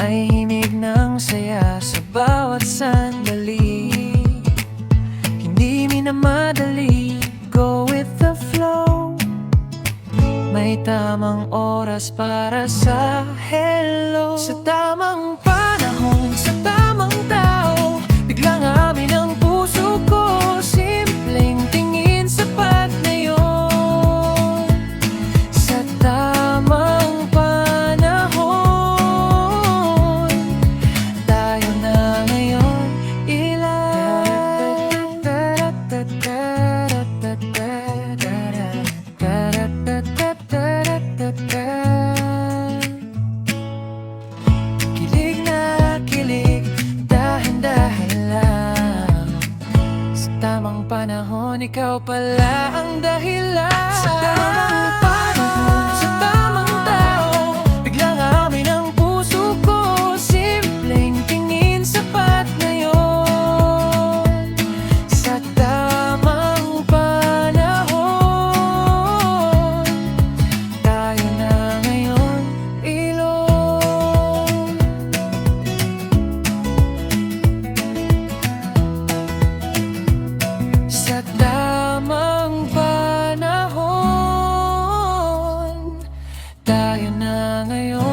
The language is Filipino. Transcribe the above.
May himig ng saya sa bawat sandali. Hindi minamadali, go with the flow. May tamang oras para sa hello. Sa tamang panahon, sa tamang tao, biglang amin ang puso ko. Simpleng tingin, sapat na yun. Sa tamang panahon, tayo na ngayon. Kilig na kilig, dahan-dahan lang. Sa tamang panahon, ikaw pala ang dahilan. Sa tamang panahon, sa tamang tao, biglang amin ang puso ko. Simpleng tingin, sapat na yun. Sa tamang panahon, tayo na ngayon, ilong. Sa tamang panahon, tayo na ngayon.